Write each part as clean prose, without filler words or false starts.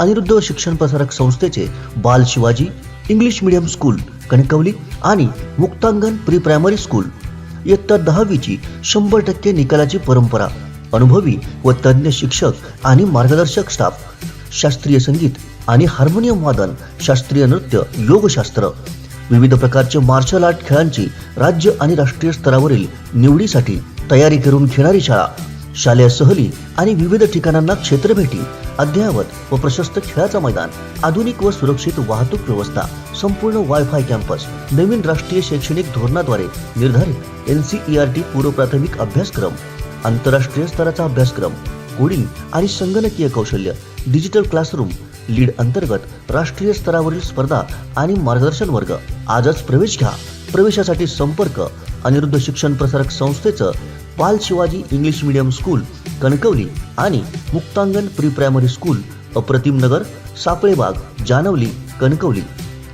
अनिरुद्ध शिक्षण प्रसारक संस्थेचे बाल Shivaji English medium school Kankavli आणि मुक्तांगण प्री प्रायमरी स्कूल इयत्ता 10वीची 100% निकालाची परंपरा, अनुभवी व तज्ञ शिक्षक आणि मार्गदर्शक स्टाफ, शास्त्रीय संगीत आणि हार्मोनियम वादन, शास्त्रीय नृत्य, योगशास्त्र, विविध प्रकारचे मार्शल आर्ट खेळांची राज्य आणि राष्ट्रीय स्तरावरील निवडीसाठी तयारी करून घेणारी शाळा, शालेय सहली आणि विविध ठिकाणांना क्षेत्रभेटी, अद्ययावत व प्रशस्त खेळाचा मैदान, आधुनिक व सुरक्षित वाहतूक व्यवस्था, संपूर्ण वायफाय कॅम्पस, नवीन राष्ट्रीय शैक्षणिक धोरणाद्वारे निर्धारित NCERT पूर्व प्राथमिक अभ्यासक्रम, आंतरराष्ट्रीय स्तराचा अभ्यासक्रम, कोडिंग आणि संगणकीय कौशल्य, डिजिटल क्लासरूम, लीड अंतर्गत राष्ट्रीय स्तरावरील स्पर्धा आणि मार्गदर्शन वर्ग. आजच प्रवेश घ्या. प्रवेशासाठी संपर्क अनिरुद्ध शिक्षण प्रसारक संस्थेचं बाल Shivaji English medium school Kankavli आणि मुक्तांगण प्री प्रायमरी स्कूल अप्रतिम नगर, सापळेबाग, जानवली, कणकवली.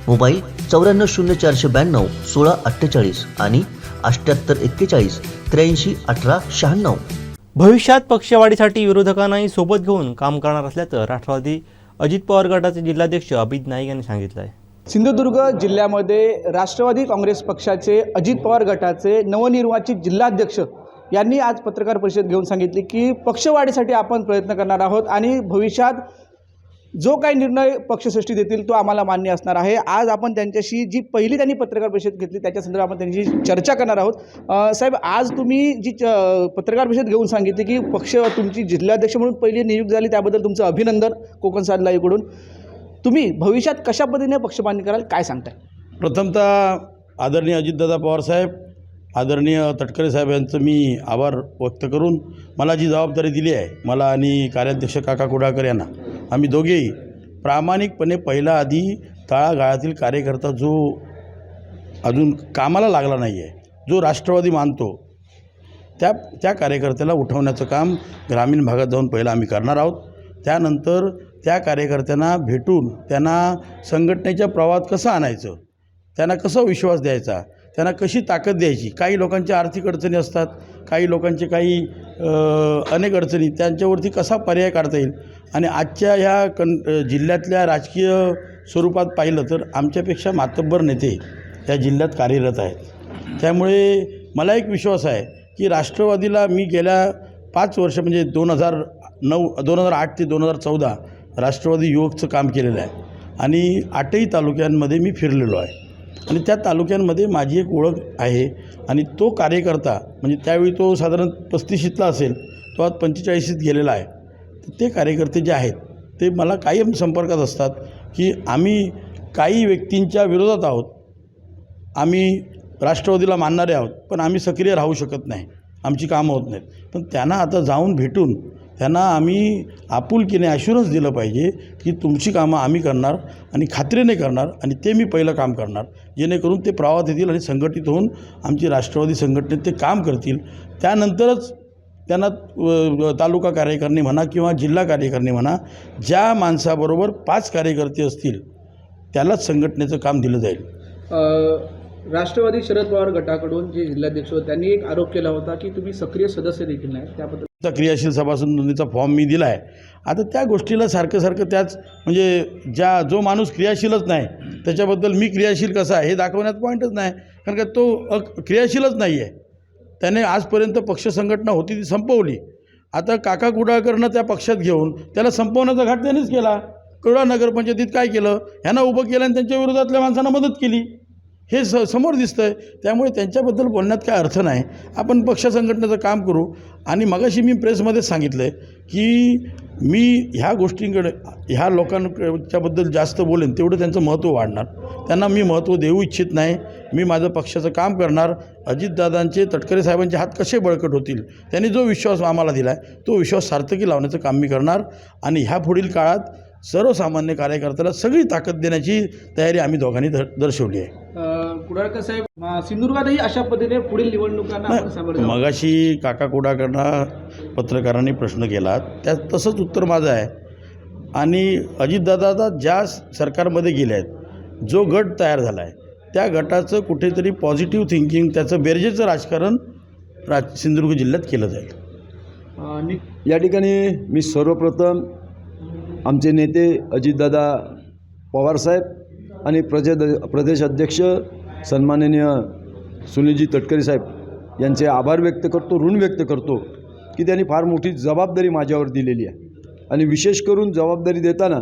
मोबाईल 940492 1648 आणि 7841 83 18 96. भविष्यात पक्षवाढीसाठी विरोधकांनाही सोबत घेऊन काम करणार असल्याचं राष्ट्रवादी अजित पवार गटाचे जिल्हाध्यक्ष अभिजित नाईक यांनी सांगितलं आहे. सिंधुदुर्ग जिल्ह्यामध्ये राष्ट्रवादी काँग्रेस पक्षाचे अजित पवार गटाचे नवनिर्वाचित जिल्हाध्यक्ष यांनी आज पत्रकार परिषद घेऊन सांगितले की पक्षवाढीसाठी आपण प्रयत्न करणार आहोत आणि भविष्यात जो काही निर्णय पक्षश्रेष्ठी देतील तो आम्हाला मान्य असणार आहे. आज आपण त्यांच्याशी जी पहिली त्यांनी पत्रकार परिषद घेतली त्याच्या संदर्भात आपण त्यांची चर्चा करणार आहोत. साहेब, आज तुम्ही जी पत्रकार परिषद घेऊन सांगितली की पक्ष तुमची जिल्हाध्यक्ष म्हणून पहिली नियुक्त झाली, त्याबद्दल तुमचं अभिनंदन कोकण साधलाईकडून. तुम्ही भविष्यात कशा पद्धतीने पक्षपालनी कराल, काय सांगताय? प्रथमतः आदरणीय अजितदादा पवारसाहेब, आदरणीय तटकरे साहेब यांचं मी आभार व्यक्त करून मला जी जबाबदारी दिली आहे, मला आणि कार्याध्यक्ष काका कुडाळकर यांना, आम्ही दोघेही प्रामाणिकपणे पहिला आधी तळागाळातील कार्यकर्ता जो अजून कामाला लागला नाही आहे, जो राष्ट्रवादी मानतो त्या कार्यकर्त्याला उठवण्याचं काम ग्रामीण भागात जाऊन पहिलं आम्ही करणार आहोत. त्यानंतर त्या कार्यकर्त्यांना भेटून त्यांना संघटनेच्या प्रवाहात कसं आणायचं, त्यांना कसा विश्वास द्यायचा, त्यांना कशी ताकद द्यायची. काही लोकांच्या आर्थिक अडचणी असतात, काही लोकांचे काही अनेक अडचणी, त्यांच्यावरती कसा पर्याय काढता येईल. आणि आजच्या ह्या जिल्ह्यातल्या राजकीय स्वरूपात पाहिलं तर आमच्यापेक्षा मातब्बर नेते या जिल्ह्यात कार्यरत आहेत. त्यामुळे मला एक विश्वास आहे की राष्ट्रवादीला मी गेल्या 5 वर्ष म्हणजे 2008 ते 2014 राष्ट्रवादी युवकचं काम केलेलं आहे आणि 8ही तालुक्यांमध्ये मी फिरलेलो आहे आणि त्या तालुक्यांमध्ये माझी एक ओळख आहे. आणि तो कार्यकर्ता म्हणजे त्यावेळी तो साधारण 35शीतला असेल, तो आज 45शीत गेलेला आहे. तर ते कार्यकर्ते जे आहेत ते मला कायम संपर्कात असतात की आम्ही काही व्यक्तींच्या विरोधात आहोत, आम्ही राष्ट्रवादीला मानणारे आहोत, पण आम्ही सक्रिय राहू शकत नाही, आमची कामं होत नाहीत. पण त्यांना आता जाऊन भेटून त्यांना आम्ही आपुलकीने ॲश्युरन्स दिलं पाहिजे की तुमची कामं आम्ही करणार आणि खात्रीने करणार आणि ते मी पहिलं काम करणार, जेणेकरून ते प्रवाहात येतील आणि संघटित होऊन आमची राष्ट्रवादी संघटनेत ते काम करतील. त्यानंतरच त्यांना तालुका कार्यकारिणी म्हणा किंवा जिल्हा कार्यकारिणी म्हणा, ज्या माणसाबरोबर 5 कार्यकर्ते असतील त्यालाच संघटनेचं काम दिलं जाईल. राष्ट्रवादी शरद पवार गटाकडून जे जिल्हाध्यक्ष होते त्यांनी एक आरोप केला होता की तुम्ही सक्रिय सदस्य देखील नाही, त्याबद्दल क्रियाशील सभासद नोंदणीचा फॉर्म मी दिला आहे. आता त्या गोष्टीला सारखं त्याच म्हणजे जो माणूस क्रियाशीलच नाही त्याच्याबद्दल मी क्रियाशील कसा आहे हे दाखवण्यात पॉईंटच नाही, कारण का तो क्रियाशीलच नाही आहे. त्याने आजपर्यंत पक्ष संघटना होती ती संपवली. आता काका कुडाळकरनं त्या पक्षात घेऊन त्याला संपवण्याचा घाट त्यांनीच केला. कुडाळ नगरपंचायतीत काय केलं, ह्यांना उभं केलं आणि त्यांच्या विरोधातल्या माणसांना मदत केली, हे समोर दिसतं आहे. त्यामुळे त्यांच्याबद्दल बोलण्यात काय अर्थ नाही. आपण पक्ष संघटनेचं काम करू. आणि मगाशी मी प्रेसमध्येच सांगितलं आहे की मी ह्या गोष्टींकडे ह्या लोकांच्याबद्दल जास्त बोलेन तेवढं त्यांचं महत्त्व वाढणार. त्यांना मी महत्त्व देऊ इच्छित नाही. मी माझं पक्षाचं काम करणार. अजितदादांचे, तटकरे साहेबांचे हात कसे बळकट होतील, त्यांनी जो विश्वास आम्हाला दिला आहे तो विश्वास सार्थकी लावण्याचं काम मी करणार. आणि ह्या पुढील काळात सर्वसामान्य कार्यकर्त्याला सगळी ताकद देण्याची तयारी आम्ही दोघांनी दर्शवली आहे. कुडाळकर साहेब, सिंधुदुर्गातही अशा पद्धतीने पुढील निवडणुकांना मगाशी काका कुडाळकरांना पत्रकारांनी प्रश्न केला, त्यात तसंच उत्तर माझं आहे. आणि अजितदादा ज्या सरकारमध्ये गेले आहेत, जो गट तयार झाला आहे त्या गटाचं कुठेतरी पॉझिटिव्ह थिंकिंग, त्याचं बेरजेचं राजकारण सिंधुदुर्ग जिल्ह्यात केलं जाईल. या ठिकाणी मी सर्वप्रथम आमचे नेते अजितदादा पवारसाहेब आणि प्रदेश अध्यक्ष सन्माननीय सुनीलजी तटकरे साहेब यांचे आभार व्यक्त करतो, ऋण व्यक्त करतो की त्यांनी फार मोठी जबाबदारी माझ्यावर दिलेली आहे आणि विशेष करून जबाबदारी देताना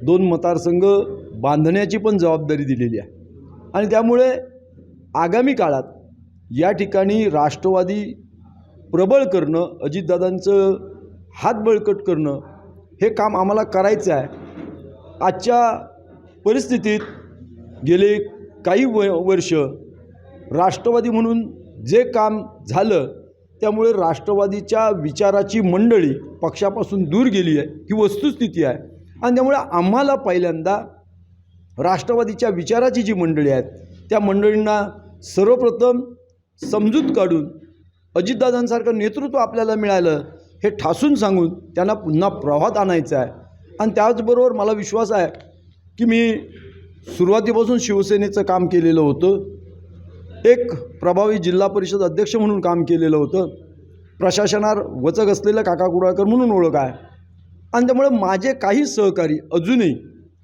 2 मतदारसंघ बांधण्याची पण जबाबदारी दिलेली आहे आणि त्यामुळे आगामी काळात या ठिकाणी राष्ट्रवादी प्रबळ करणं, अजितदादांचं हात बळकट करणं हे काम आम्हाला करायचं आहे. आजच्या परिस्थितीत गेले काही वर्ष राष्ट्रवादी म्हणून जे काम झालं त्यामुळे राष्ट्रवादीच्या विचाराची मंडळी पक्षापासून दूर गेली आहे ही वस्तुस्थिती आहे आणि त्यामुळे आम्हाला पहिल्यांदा राष्ट्रवादीच्या विचाराची जी मंडळी आहेत त्या मंडळींना सर्वप्रथम समजूत काढून अजितदादांसारखं नेतृत्व आपल्याला मिळालं हे ठासून सांगून त्यांना पुन्हा प्रवाहात आणायचं आहे. आणि त्याचबरोबर मला विश्वास आहे की मी सुरुवातीपासून शिवसेनेचं काम केलेलं होतं, एक प्रभावी जिल्हा परिषद अध्यक्ष म्हणून काम केलेलं होतं, प्रशासनावर वचक असलेलं काका कुडाळकर म्हणून ओळख आहे आणि त्यामुळे माझे काही सहकारी अजूनही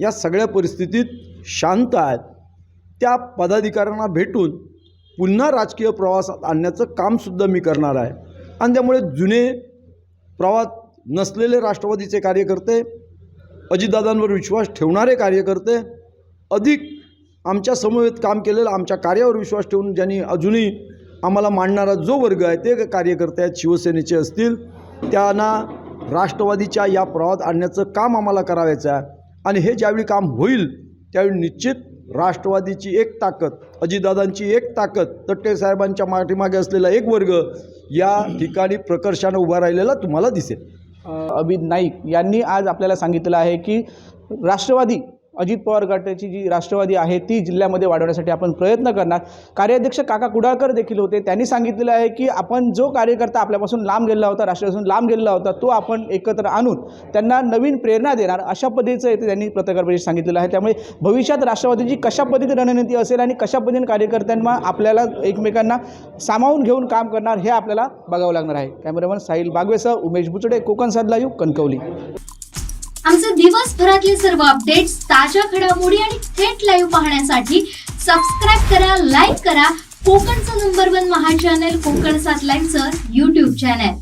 या सगळ्या परिस्थितीत शांत आहेत. त्या पदाधिकाऱ्यांना भेटून पुन्हा राजकीय प्रवासात आणण्याचं कामसुद्धा मी करणार आहे आणि त्यामुळे जुने प्रवाहात नसलेले राष्ट्रवादीचे कार्यकर्ते, अजितदादांवर विश्वास ठेवणारे कार्यकर्ते, अधिक आमच्या समवेत काम केलेलं, आमच्या कार्यावर विश्वास ठेवून ज्यांनी अजूनही आम्हाला मांडणारा जो वर्ग आहे ते कार्यकर्ते आहेत, शिवसेनेचे असतील, त्यांना राष्ट्रवादीच्या या प्रवाहात आणण्याचं काम आम्हाला करायचं आहे आणि हे ज्यावेळी काम होईल त्यावेळी निश्चित राष्ट्रवादीची एक ताकद, अजितदादांची एक ताकद, तटकरे साहेबांच्या पाठीमागे असलेला एक वर्ग या ठिकाणी प्रकर्षानं उभा राहिलेला तुम्हाला दिसेल. अभित नाईक यांनी आज आपल्याला सांगितलं आहे की राष्ट्रवादी अजित पवार गटाची जी राष्ट्रवादी आहे ती जिल्ह्यामध्ये वाढवण्यासाठी आपण प्रयत्न करणार. कार्याध्यक्ष काका कुडाळकर देखील होते, त्यांनी सांगितलेलं आहे की आपण जो कार्यकर्ता आपल्यापासून लांब गेलेला होता, राष्ट्रवादीपासून लांब गेलेला होता, तो आपण एकत्र आणून त्यांना नवीन प्रेरणा देणार अशा पद्धतीचं इथे त्यांनी पत्रकार परिषदेत सांगितलेलं आहे. त्यामुळे भविष्यात राष्ट्रवादीची कशा पद्धतीने रणनीती असेल आणि कशा पद्धतीने कार्यकर्त्यांना आपल्याला एकमेकांना सामावून घेऊन काम करणार हे आपल्याला बघावं लागणार आहे. कॅमेरामन साहिल बागवेसह उमेश बुचडे, कोकण सात लाईव्ह, कणकवली. आमचे दिवसभरातले सर्व अपडेट्स, ताज्या घडामोडी आणि थेट लाईव्ह पाहण्यासाठी सबस्क्राईब करा, लाईक करा कोकणचं नंबर 1 महा चॅनल कोकण 7 लाईव्हचं YouTube चॅनल.